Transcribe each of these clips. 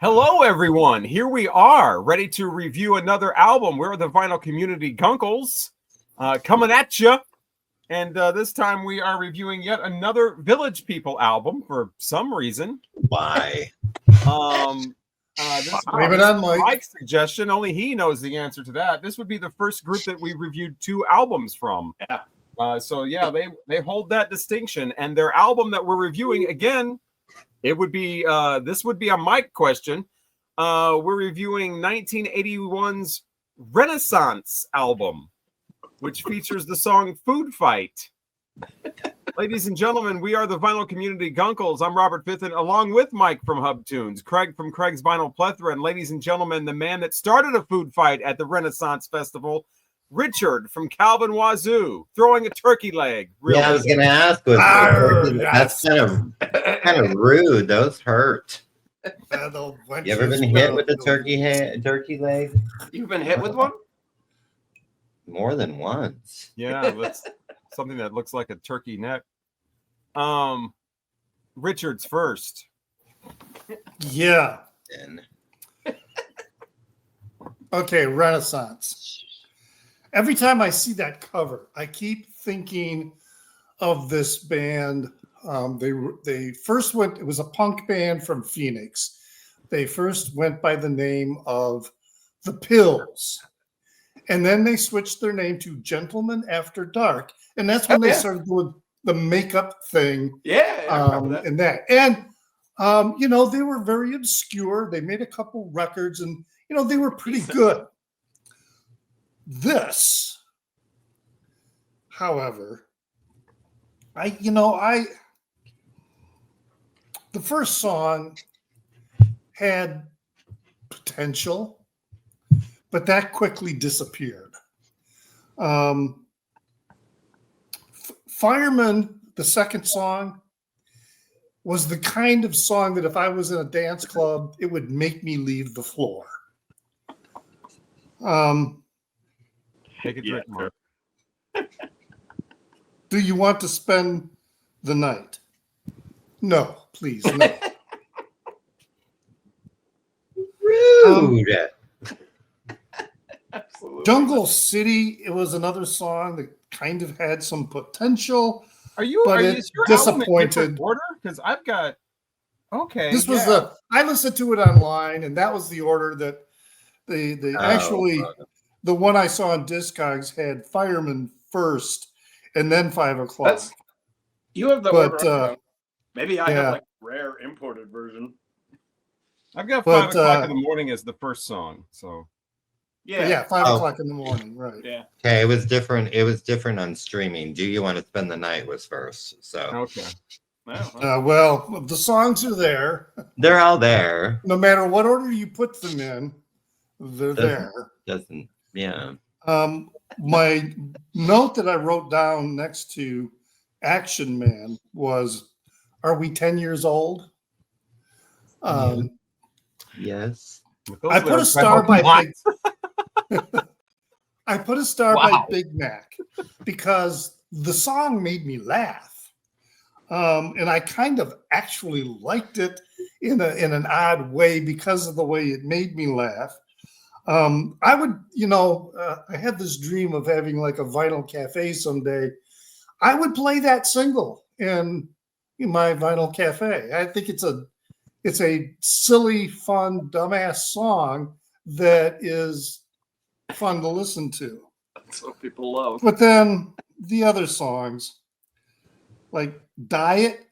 Hello, everyone. Here we are, ready to review another album. We're the Vinyl Community Guncles, coming at you. And this time we are reviewing yet another Village People album for some reason. Why? Blame it on Mike. Mike's suggestion. Only he knows the answer to that. This would be the first group that we reviewed 2 albums from. Yeah. So yeah, they hold that distinction. And their album that we're reviewing again, it would be this would be a Mike question. We're reviewing 1981's Renaissance album, which features the song Food Fight. Ladies and gentlemen, we are the Vinyl Community Guncles. I'm Robert Fitton, along with Mike from Hub Tunes, Craig from Craig's Vinyl Plethora, and ladies and gentlemen, the man that started a food fight at the Renaissance Festival, Richard from Calvin Wazoo, throwing a turkey leg. Really. Yeah, I was going to ask. That's kind of rude. Those hurt. You ever been hit with a turkey leg? You've been hit with one? More than once. Yeah, that's something that looks like a turkey neck. Richard's first. Yeah. Okay, Renaissance. Every time I see that cover, I keep thinking of this band. They first went, it was a punk band from Phoenix. They first went by the name of The Pills. And then they switched their name to Gentlemen After Dark. And that's when they started doing the makeup thing. And that. And, they were very obscure. They made a couple records and, they were pretty good. This, however, the first song had potential, but that quickly disappeared. Fireman, the second song, was the kind of song that if I was in a dance club, it would make me leave the floor. Take a drink, Mark. Do you want to spend the night? No, please, no. Rude. Absolutely. Jungle City, it was another song that kind of had some potential. Are you disappointed? Order? Because I've got This was I listened to it online, and that was the order that the one I saw on Discogs had Fireman first, and then 5 o'clock. You have the order. Maybe I have like rare imported version. I've got 5 o'clock in the morning as the first song. So 5 o'clock in the morning, right? Yeah. Okay, it was different. It was different on streaming. Do You Want to Spend the Night was first. So okay. Well, the songs are there. They're all there. No matter what order you put them in, they're there. My note that I wrote down next to Action Man was, "Are we 10 years old?" Yes. I put a star by I put a star by Big Mac because the song made me laugh. And I kind of actually liked it in an odd way because of the way it made me laugh. I would, I had this dream of having like a vinyl cafe someday. I would play that single in my vinyl cafe. I think it's a silly, fun, dumbass song that is fun to listen to. That's what people love. But then the other songs, like Diet,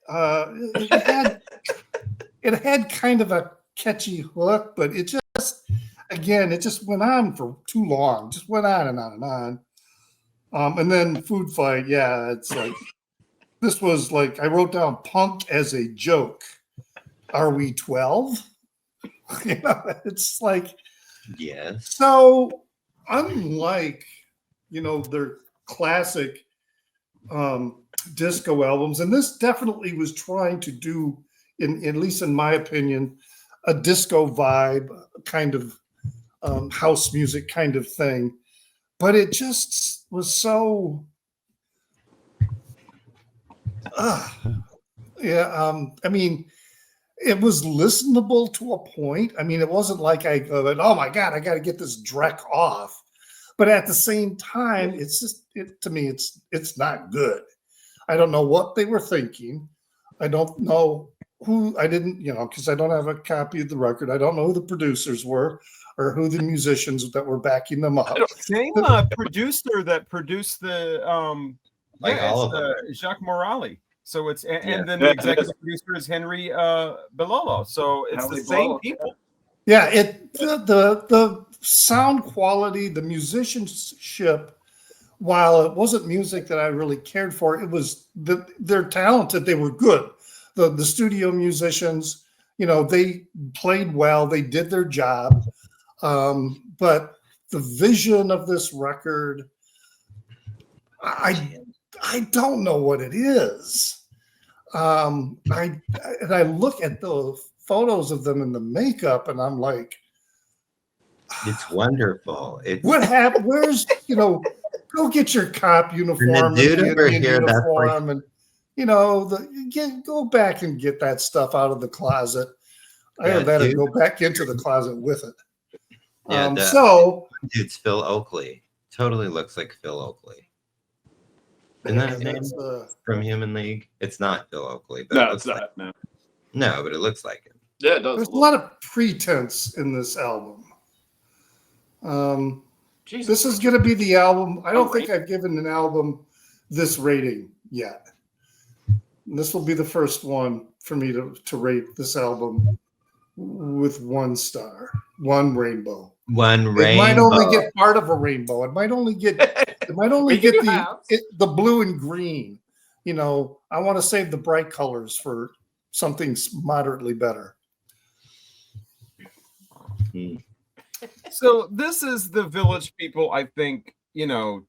it had kind of a catchy hook, but it just went on for too long. Just went on and on and on. And then Food Fight, it's like, this was like, I wrote down punk as a joke. Are we 12? It's like, yes. So unlike, their classic disco albums, and this definitely was trying to do, at least in my opinion, a disco vibe, kind of house music kind of thing. But it just was so, I mean, it was listenable to a point. I mean, it wasn't like I go, oh my God, I got to get this dreck off. But at the same time, it's just, to me, it's not good. I don't know what they were thinking. I don't know who, I didn't, because I don't have a copy of the record. I don't know who the producers were or who the musicians that were backing them up. Same producer that produced the all of them. Jacques Morali. So it's and then the executive producer is Henry Belolo. So it's the same people. Yeah, the sound quality, the musicianship, while it wasn't music that I really cared for, it was they're talented. They were good. The studio musicians, they played well. They did their job. But the vision of this record, I don't know what it is. I look at the photos of them in the makeup, and I'm like, it's wonderful. What happened? Where's go get your cop uniform, the dude over here, uniform, and go back and get that stuff out of the closet. I better go back into the closet with it. Yeah, so dude's Phil Oakley. Totally looks like Phil Oakley. Isn't that his name? From Human League? It's not Phil Oakley. But no, it's not. Like, no, but it looks like him. Yeah, it does. There's a lot of pretense in this album. This is going to be the album. I don't think I've given an album this rating yet. And this will be the first one for me to rate this album with 1 star, 1 rainbow. 1 rainbow. It might only get part of a rainbow. It might only get the blue and green. I want to save the bright colors for something moderately better. So this is the Village people, I think,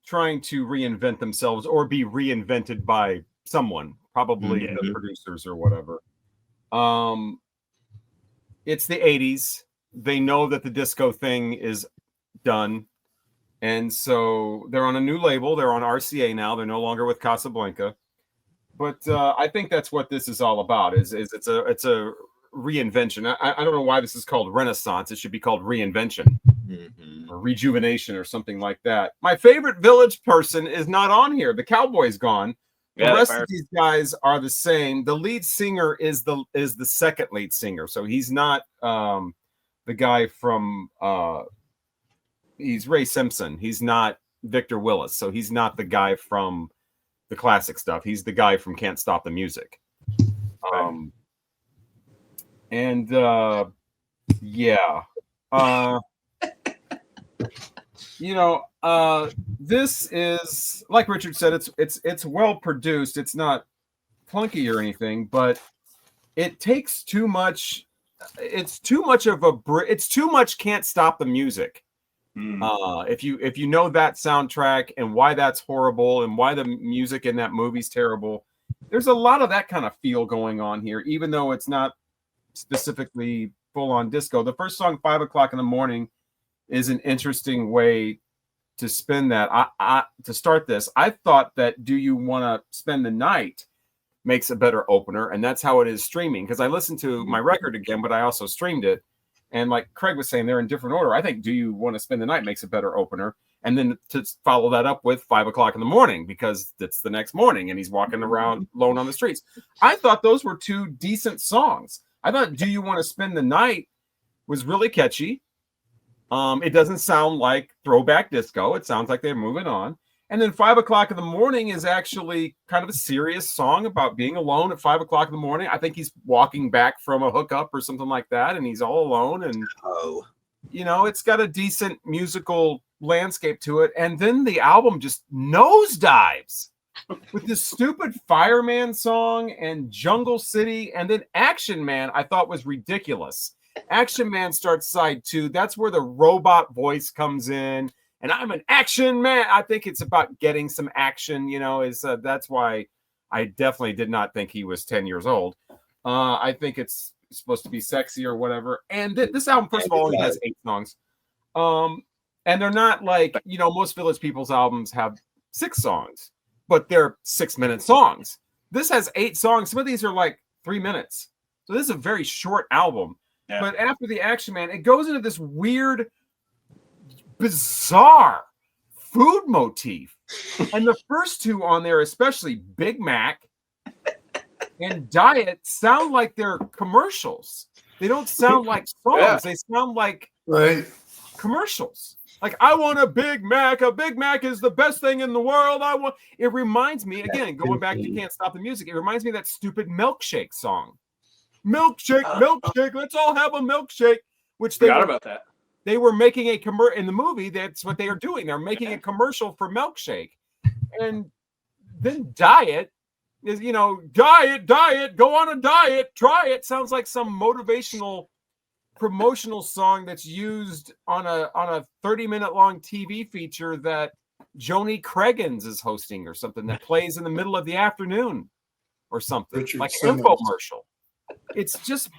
trying to reinvent themselves or be reinvented by someone, probably the producers or whatever. It's the 80s. They know that the disco thing is done. And so they're on a new label. They're on RCA now. They're no longer with Casablanca. But I think that's what this is all about. Is it's a reinvention. I don't know why this is called Renaissance. It should be called reinvention or rejuvenation or something like that. My favorite Village person is not on here. The cowboy's gone. The rest of these guys are the same. The lead singer is the second lead singer. So he's not the guy from he's Ray Simpson. He's not Victor Willis. So he's not the guy from the classic stuff. He's the guy from Can't Stop the Music. This is, like Richard said, it's well produced. It's not clunky or anything, but it takes too much. It's too much Can't Stop the Music. If you know that soundtrack and why that's horrible and why the music in that movie's terrible, there's a lot of that kind of feel going on here, even though it's not specifically full on disco. The first song, 5 o'clock in the morning, is an interesting way to spin that. To start this, I thought that Do You Want to Spend the Night makes a better opener, and that's how it is streaming, because I listened to my record again, but I also streamed it. And like Craig was saying, they're in different order. I think Do You Want to Spend the Night makes a better opener. And then to follow that up with 5 o'clock in the morning, because it's the next morning and he's walking around alone on the streets. I thought those were 2 decent songs. I thought Do You Want to Spend the Night was really catchy. It doesn't sound like throwback disco. It sounds like they're moving on. And then 5 o'clock in the morning is actually kind of a serious song about being alone at 5 o'clock in the morning. I think he's walking back from a hookup or something like that, and he's all alone. And, it's got a decent musical landscape to it. And then the album just nosedives with this stupid Fireman song and Jungle City. And then Action Man, I thought was ridiculous. Action Man starts side 2. That's where the robot voice comes in. And I'm an action man. I think it's about getting some action, that's why I definitely did not think he was 10 years old. I think it's supposed to be sexy or whatever. And this album, first of all, only has 8 songs. And they're not like, most Village People's albums have 6 songs, but they're 6-minute songs. This has 8 songs. Some of these are like 3 minutes. So this is a very short album. Yeah. But after the Action Man, it goes into this weird, bizarre food motif. And the first two on there, especially Big Mac and Diet, sound like they're commercials. They don't sound like songs. Yeah. They sound like commercials. Like, I want a Big Mac. A Big Mac is the best thing in the world. It reminds me, again, going back to Can't Stop the Music, it reminds me of that stupid Milkshake song. Milkshake, milkshake, let's all have a milkshake. Which they forgot about that. They were making a commercial in the movie. That's what they are doing. They're making a commercial for Milkshake. And then Diet is, diet, go on a diet, try it. Sounds like some motivational promotional song that's used on a 30-minute long TV feature that Joni Creggins is hosting or something that plays in the middle of the afternoon or something. Richard like Simmons. an infomercial. It's just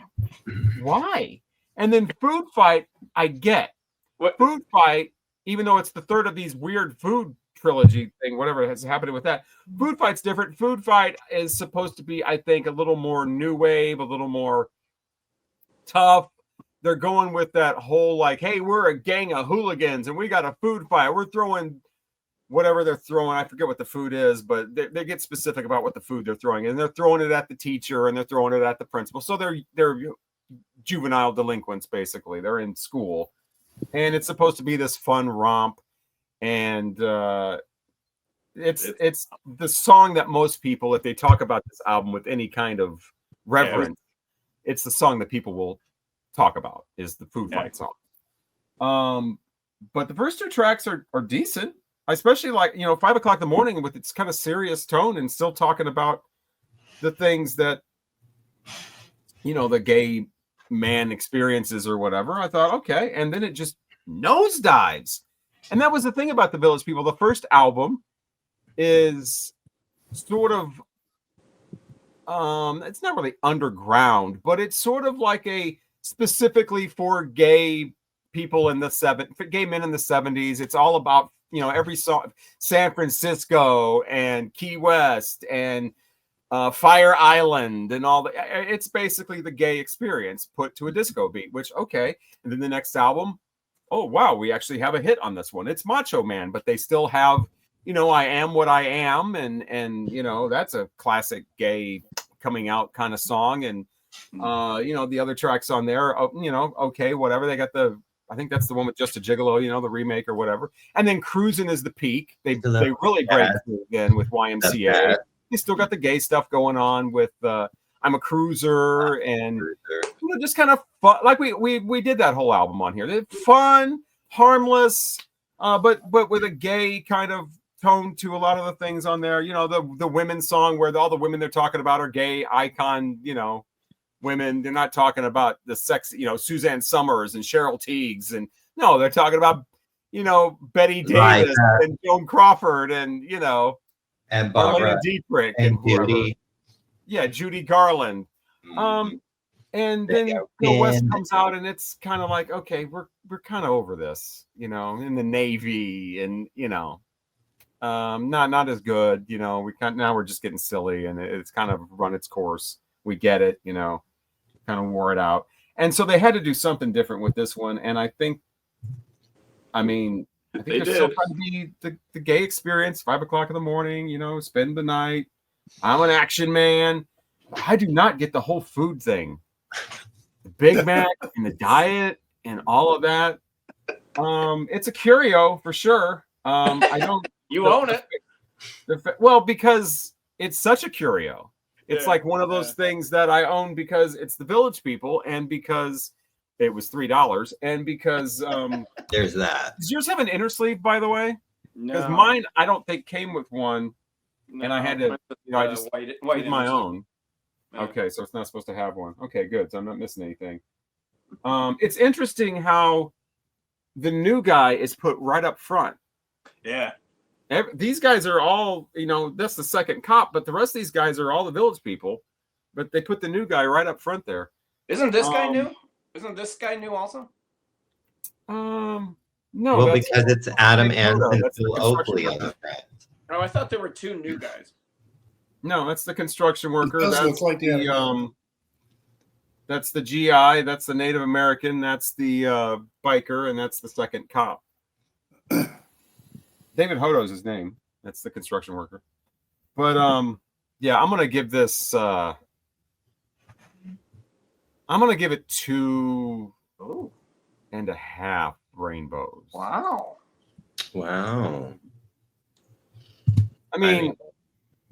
why? And then Food Fight, I get. What? Food Fight, even though it's the third of these weird food trilogy thing, whatever has happened with that. Food Fight's different. Food Fight is supposed to be, I think, a little more new wave, a little more tough. They're going with that whole like, hey, we're a gang of hooligans and we got a food fight. We're throwing whatever they're throwing. I forget what the food is, but they get specific about what the food they're throwing. And they're throwing it at the teacher and they're throwing it at the principal. So they're juvenile delinquents, basically. They're in school. And it's supposed to be this fun romp. And it's the song that most people, if they talk about this album with any kind of reverence, it's the song that people will talk about, is the Food Fight song. But the first two tracks are decent, especially like 5 o'clock in the morning with its kind of serious tone and still talking about the things that the gay man experiences or whatever. I thought, okay, and then it just nosedives. And that was the thing about the Village People. The first album is sort of it's not really underground, but it's sort of like a specifically for gay people in the gay men in the 70s. It's all about, every song, San Francisco and Key West and Fire Island and all that. It's basically the gay experience put to a disco beat, which, okay. And then the next album, oh, wow, we actually have a hit on this one. It's Macho Man, but they still have, I Am What I Am. And that's a classic gay coming out kind of song. And, the other tracks on there, okay, whatever. They got I think that's the one with Just a Gigolo, the remake or whatever. And then Cruisin' is the peak. They really break through again with YMCA. They still got the gay stuff going on with I'm a Cruiser and just kind of fun. Like we did that whole album on here. They're fun, harmless, but with a gay kind of tone to a lot of the things on there. The women's song where all the women they're talking about are gay icon, women. They're not talking about the sex, Suzanne Summers and Cheryl Teagues, and no, they're talking about Betty Davis and Joan Crawford and and Barbara Dietrich and Judy. Yeah, Judy Garland. And then Bill West comes out, and it's kind of like, okay, we're kind of over this, in the Navy, and not as good, now we're just getting silly, and it's kind of run its course. We get it, kind of wore it out. And so they had to do something different with this one. And I think they're still trying to be the gay experience, 5 o'clock in the morning, spend the night. I'm an action man. I do not get the whole food thing. The Big Mac and the diet and all of that. It's a curio for sure. I don't. You own it. Well, because it's such a curio. It's like one of those things that I own because it's the Village People and because it was $3 and because there's that. Does yours have an inner sleeve, by the way? Because No. mine, I don't think came with one, and I had to. I just white did my own. No. Okay, so it's not supposed to have one. Okay, good. So I'm not missing anything. It's interesting how the new guy is put right up front. Yeah. These guys are all, that's the second cop, but the rest of these guys are all the Village People, but they put the new guy right up front there. Isn't this guy new? Isn't this guy new also? No. Well, because it's Adam and That's the Phil Oakley on the front. Oh, I thought there were two new guys. No, that's the construction worker. It does That's look like the That's the GI. That's the Native American. That's the biker, and that's the second cop. David Hodo's his name. That's the construction worker. But yeah, I'm gonna give this. I'm gonna give it 2.5 rainbows. Wow. I mean,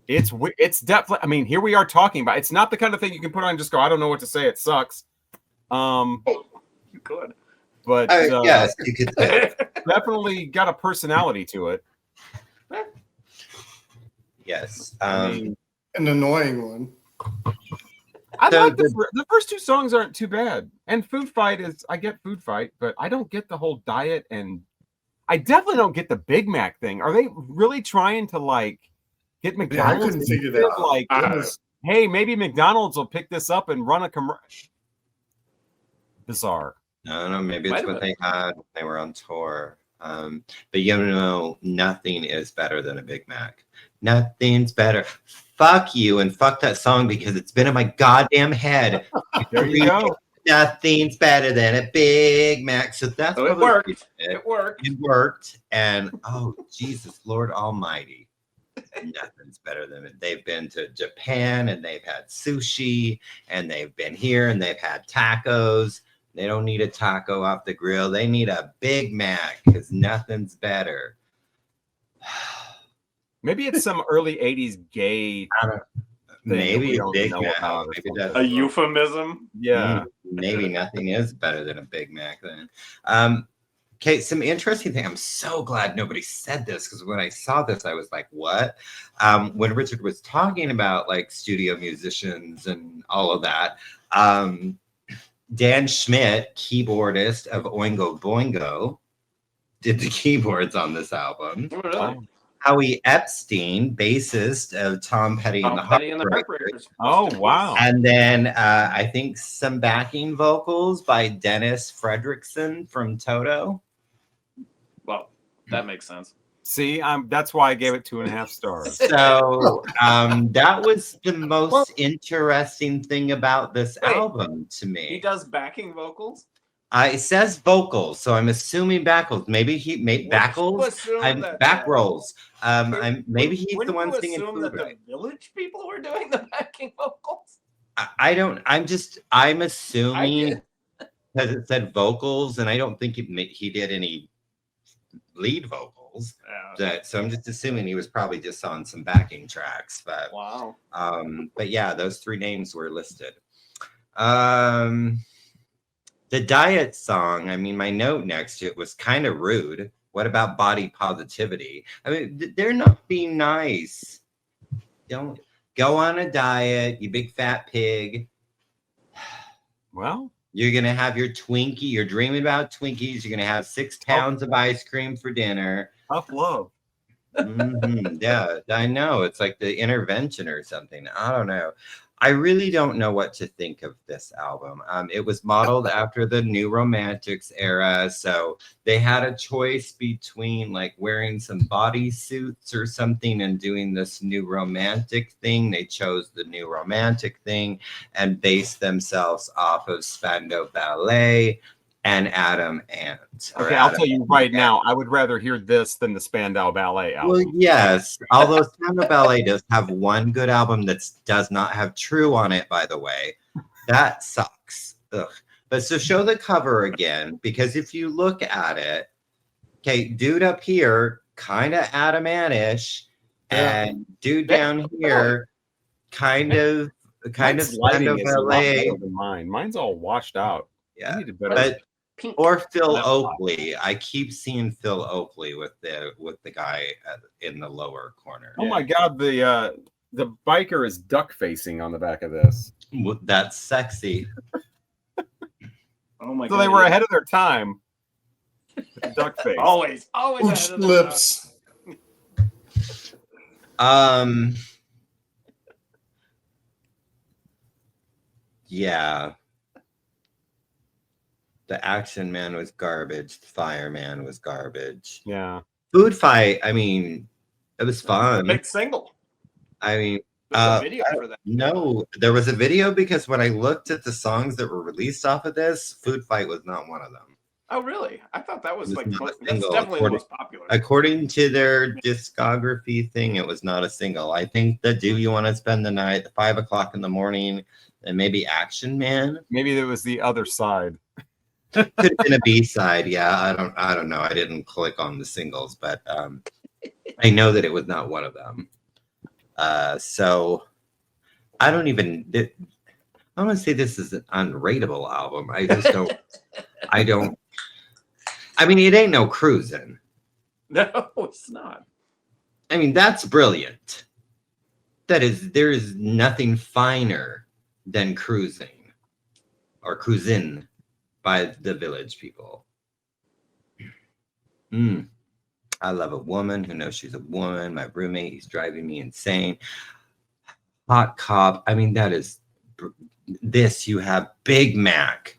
it's definitely. I mean, here we are talking about. It's not the kind of thing you can put on and just go, I don't know what to say. It sucks. You could. But yes, you could say. Definitely got a personality to it. Yes. An annoying one. I like the first two songs aren't too bad. And Food Fight I get Food Fight, but I don't get the whole diet, and I definitely don't get the Big Mac thing. Are they really trying to like get McDonald's? I couldn't figure that out. Like, hey, maybe McDonald's will pick this up and run a commercial. Bizarre. I don't know. Maybe it's what they had when they were on tour. But you know, nothing is better than a Big Mac. Nothing's better. Fuck you and fuck that song because it's been in my goddamn head. There you go. Nothing's better than a Big Mac. So that's it worked. It worked. It worked. And oh, Jesus, Lord Almighty. Nothing's better than it. They've been to Japan and they've had sushi and they've been here and they've had tacos. They don't need a taco off the grill. They need a Big Mac because nothing's better. Maybe it's some early 80s gay thing. Maybe Big Mac. Maybe that's a euphemism. Yeah. Maybe nothing is better than a Big Mac then. Okay, some interesting thing. I'm so glad nobody said this because when I saw this, I was like, what? When Richard was talking about like studio musicians and all of that, Dan Schmidt, keyboardist of Oingo Boingo, did the keyboards on this album. Oh, really? Howie Epstein, bassist of Tom Petty and the Heartbreakers. Oh, wow. And then I think some backing vocals by Dennis Fredrickson from Toto. Well, that makes sense. See, that's why I gave it 2.5 stars. So that was the most interesting thing about this album to me. He does backing vocals? It says vocals, so I'm assuming backles. Maybe he made backles. Back rolls. Maybe he's the one singing. Assume that the Village people were doing the backing vocals. I'm assuming because it said vocals, and I don't think he did any lead vocals. So I'm just assuming he was probably just on some backing tracks. But wow. But yeah, those 3 names were listed. The diet song, I mean, my note next to it was kind of rude. What about body positivity? I mean, they're not being nice. Don't go on a diet, you big fat pig. Well, you're going to have your Twinkie. You're dreaming about Twinkies. You're going to have 6 pounds of ice cream for dinner. Tough love. Yeah, I know. It's like the Intervention or something. I don't know. I really don't know what to think of this album. It was modeled after the New Romantics era, so they had a choice between like wearing some bodysuits or something and doing this New Romantic thing. They chose the New Romantic thing and based themselves off of Spandau Ballet and Adam Ant. Okay, I'll tell you right now, I would rather hear this than the Spandau Ballet album. Well, yes, although Spandau Ballet does have one good album that does not have True on it, by the way. That sucks. Ugh. But so show the cover again, because if you look at it, okay, dude up here, kind of Adam Ant-ish, and dude down here, kind of Spandau Ballet. Mine's all washed out. Yeah, or Phil Oakley. I keep seeing Phil Oakley with the guy in the lower corner. Oh my God, the biker is duck facing on the back of this. That's sexy. Oh my God! So they were ahead of their time. Duck face. Always Ooch lips. Yeah. The Action Man was garbage. The Fireman was garbage. Yeah. Food Fight, I mean, it was fun. Big single. I mean, There's a video for that. No, there was a video because when I looked at the songs that were released off of this, Food Fight was not one of them. Oh, really? I thought that was It like was not a that's single, definitely the most popular. According to their discography thing, it was not a single. I think the Do You Want to Spend the Night, the 5 o'clock in the morning, and maybe Action Man. Maybe there was the other side. Could have been a B-side. Yeah, I don't know. I didn't click on the singles, but I know that it was not one of them. So I don't even. I want to say this is an unrateable album. I just don't. I mean, it ain't no cruising. No, it's not. I mean, that's brilliant. There is nothing finer than cruising or cruisin' by the Village People. I love a woman who knows she's a woman. My roommate, he's driving me insane. Hot Cop. I mean, that is this. You have Big Mac.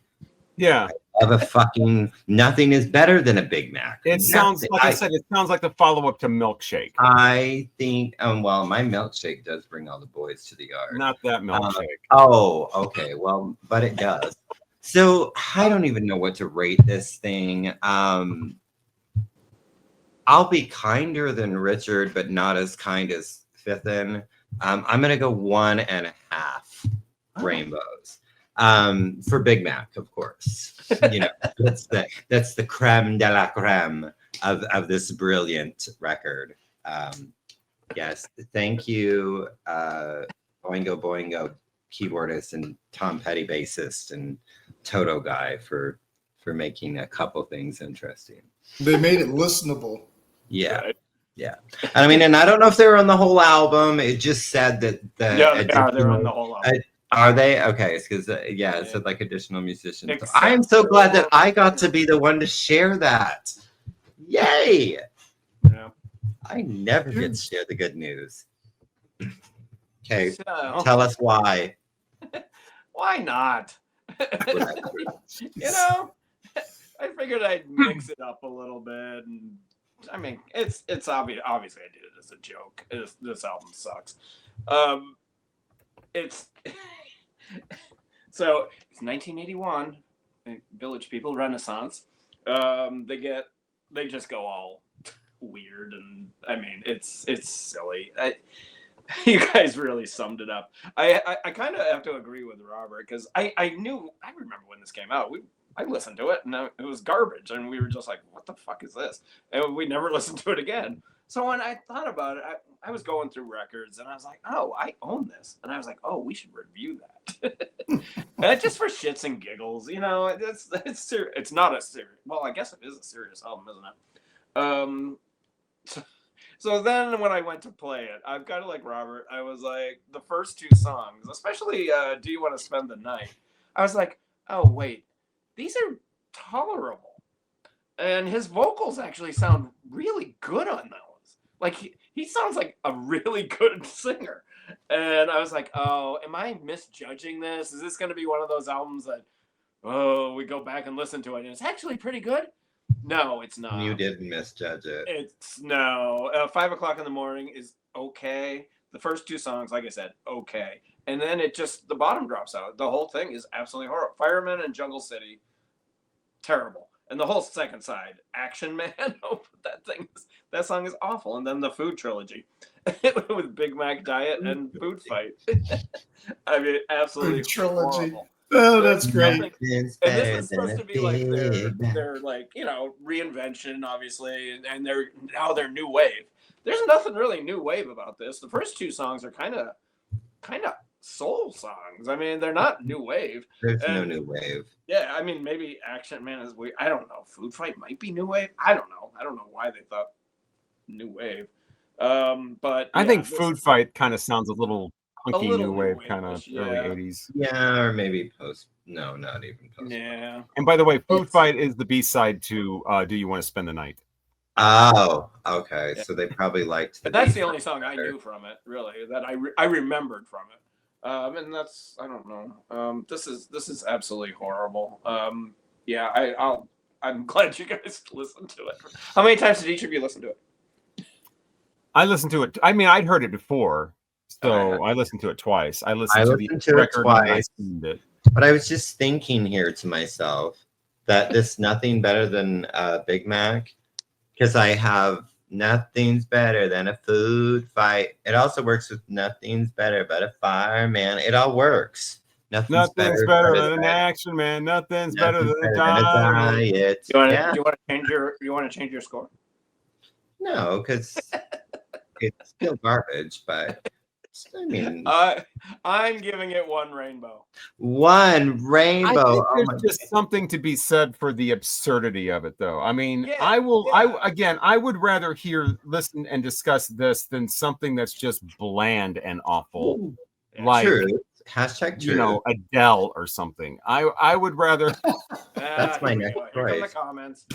Yeah. Of a fucking nothing is better than a Big Mac. It sounds like I said. It sounds like the follow-up to Milkshake. I think. Well, my milkshake does bring all the boys to the yard. Not that milkshake. Oh, okay. Well, but it does. So I don't even know what to rate this thing. I'll be kinder than Richard, but not as kind as Fithin. I'm gonna go 1.5 rainbows. For Big Mac, of course. You know, that's the creme de la creme of this brilliant record. Yes, thank you, Boingo Boingo keyboardist and Tom Petty bassist and Toto guy for making a couple things interesting. They made it listenable. Yeah. Yeah. I mean, and I don't know if they were on the whole album. It just said that they're on the whole album. Are they? Okay, because it said like additional musicians. So I am so glad that I got to be the one to share that. Yay! Yeah. I never get to share the good news. Okay, So, tell us why. why not? You know, I figured I'd mix it up a little bit, and I mean, it's obvious. Obviously, I did it as a joke. This album sucks. It's so it's 1981. Village People Renaissance. They just go all weird, and I mean, it's silly. You guys really summed it up. I kind of have to agree with Robert because I remember when this came out. I listened to it and it was garbage, and we were just like, "What the fuck is this?" And we never listened to it again. So when I thought about it, I was going through records, and I was like, "Oh, I own this," and I was like, "Oh, we should review that." Just for shits and giggles, you know. It's not a serious. Well, I guess it is a serious album, isn't it? So then when I went to play it, I'm kind of like Robert. I was like, the first two songs, especially "Do You Want to Spend the Night?" I was like, "Oh wait, these are tolerable," and his vocals actually sound really good on those. Like he sounds like a really good singer, and I was like, "Oh, am I misjudging this? Is this going to be one of those albums that, we go back and listen to it and it's actually pretty good?" No, it's not. You didn't misjudge it. It's no. 5 o'clock in the morning is okay. The first two songs, like I said, okay. And then the bottom drops out. The whole thing is absolutely horrible. Fireman and Jungle City, terrible. And the whole second side, Action Man, that song is awful. And then the Food Trilogy with Big Mac Diet and Food Fight. I mean, absolutely Food Trilogy. horrible. Oh, that's great. And this is supposed to be like their like, you know, reinvention, obviously, and now they're new wave. There's nothing really new wave about this. The first two songs are kind of soul songs. I mean, they're not new wave. There's no new wave. Yeah, I mean, maybe Action Man is weird. I don't know. Food Fight might be new wave. I don't know. I don't know why they thought new wave. But I think Food Fight kind of sounds a little funky new wave, kind of early 80s. Yeah, or maybe post. No, not even post. Yeah. And by the way, Food Fight is the B-side to "Do You Want to Spend the Night?" Oh, okay. Yeah. So they probably liked. That's the only song I knew from it, really, that I remembered from it. And that's, I don't know. This is absolutely horrible. Yeah, I'm glad you guys listened to it. How many times did each of you listen to it? I listened to it. I mean, I'd heard it before, So I listened to it twice. I I listened to the listened to it record and I twice. streamed it. But I was just thinking here to myself that this nothing better than Big Mac, because I have nothing's better than a food fight. It also works with nothing's better but a fireman. It all works. Nothing's better than an action man. Nothing's better than a diet. You want to? Yeah. You want to change your? You want to change your score? No, because it's still garbage, but I mean, I'm giving it one rainbow. one I rainbow. think Oh there's my just something to be said for the absurdity of it, though. I mean, Yeah, I will. yeah. I would rather listen, and discuss this than something that's just bland and awful, like Truth. Hashtag true. you know, Adele or something. I would rather That's my Here we next go. Here come the choice. comments.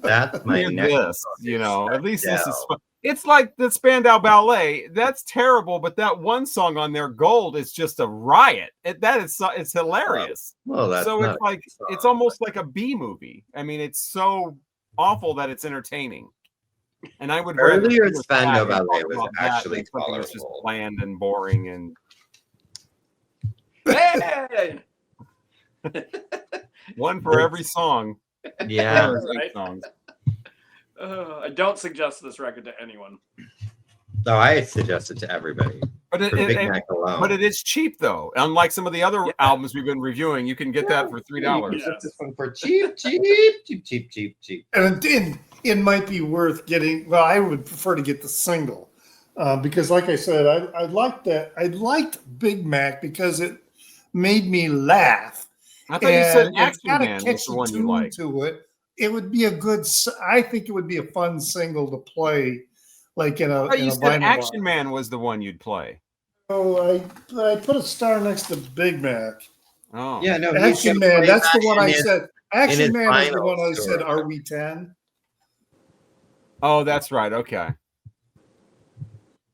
That's my hear next this. You know, at least this is Adele. fun. It's like the Spandau Ballet. That's terrible, but that one song on there, "Gold," is just a riot. It's hilarious. Well, that's So not it's like a song. it's almost like a B movie. I mean, it's so awful that it's entertaining. And I would rather Earlier hear Spandau that and Ballet talk was about that actually than something that's just tolerable. bland and boring and Hey! one for every song. Yeah. There's 8 Right. songs. I don't suggest this record to anyone. So I suggest it to everybody. But For Big Mac alone. but it is cheap though. Unlike some of the other Yeah. albums we've been reviewing, you can get that for $3. Yeah. This one for cheap. And it might be worth getting. Well, I would prefer to get the single because, like I said, I liked that. I liked Big Mac because it made me laugh. I thought you said And Action it's got a Man was catchy the one you tune liked. to it. It would be a good. I think it would be a fun single to play, like in a. I thought in you a said vinyl Action bar. Man was the one you'd play. Oh, I put a star next to Big Mac. Oh. Yeah, no. Action Man. That's the one I said. Action his Man is the vinyl one I said. store. Are we 10? Oh, that's right. Okay.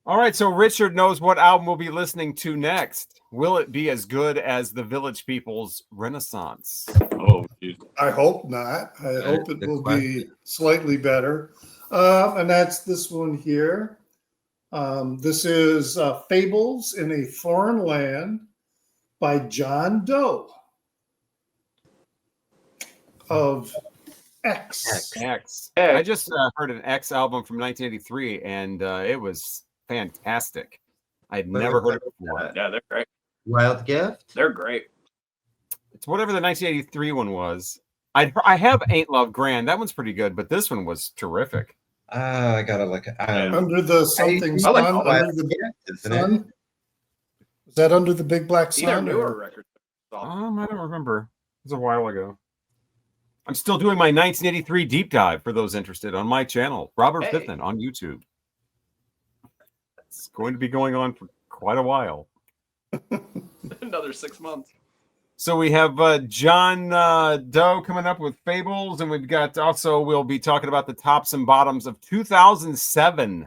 All right. So Richard knows what album we'll be listening to next. Will it be as good as the Village People's Renaissance? Oh, dude. I hope not. I hope it the will question. be slightly better. And that's this one here. This is Fables in a Foreign Land by John Doe of X. X. Hey. I just heard an X album from 1983, and it was fantastic. I'd What never was heard it before. Yeah, they're great. Wild Gift? They're great. It's whatever the 1983 one was. I have Ain't Love Grand. That one's pretty good, but this one was terrific. I gotta look at Under the something I like sun. Wild Under the big Gift, isn't it? sun. Is that Under the Big Black These are Sun? newer or- records. I don't remember. It was a while ago. I'm still doing my 1983 deep dive for those interested on my channel, Robert Hey. Fitton on YouTube. It's going to be going on for quite a while. Another 6 months. So we have John Doe coming up with Fables, and we've got also we'll be talking about the tops and bottoms of 2007.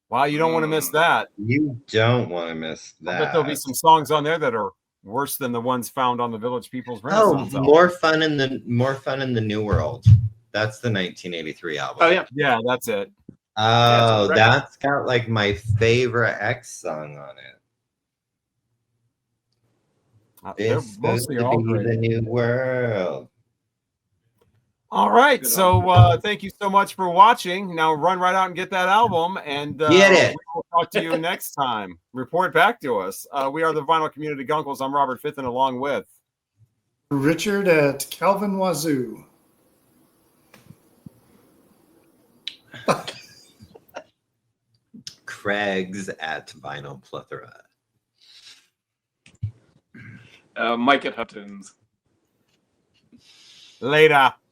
Wow, you don't want to miss that. You don't want to miss I that. bet there'll be some songs on there that are worse than the ones found on the Village People's Oh, Renaissance album. more fun in the New World. That's the 1983 album. Oh, yeah. Yeah, that's it. Oh, right. that's got like my favorite X song on it. They're It's supposed mostly to all be great. the new world. All right, Good so thank you so much for watching. Now run right out and get that album, and Get it. we will talk to you next time. Report back to us. We are the Vinyl Community Guncles. I'm Robert Fitton, along with Richard at Calvin Wazoo. Craig's at Vinyl Plethora. Mike at Hutton's. Later.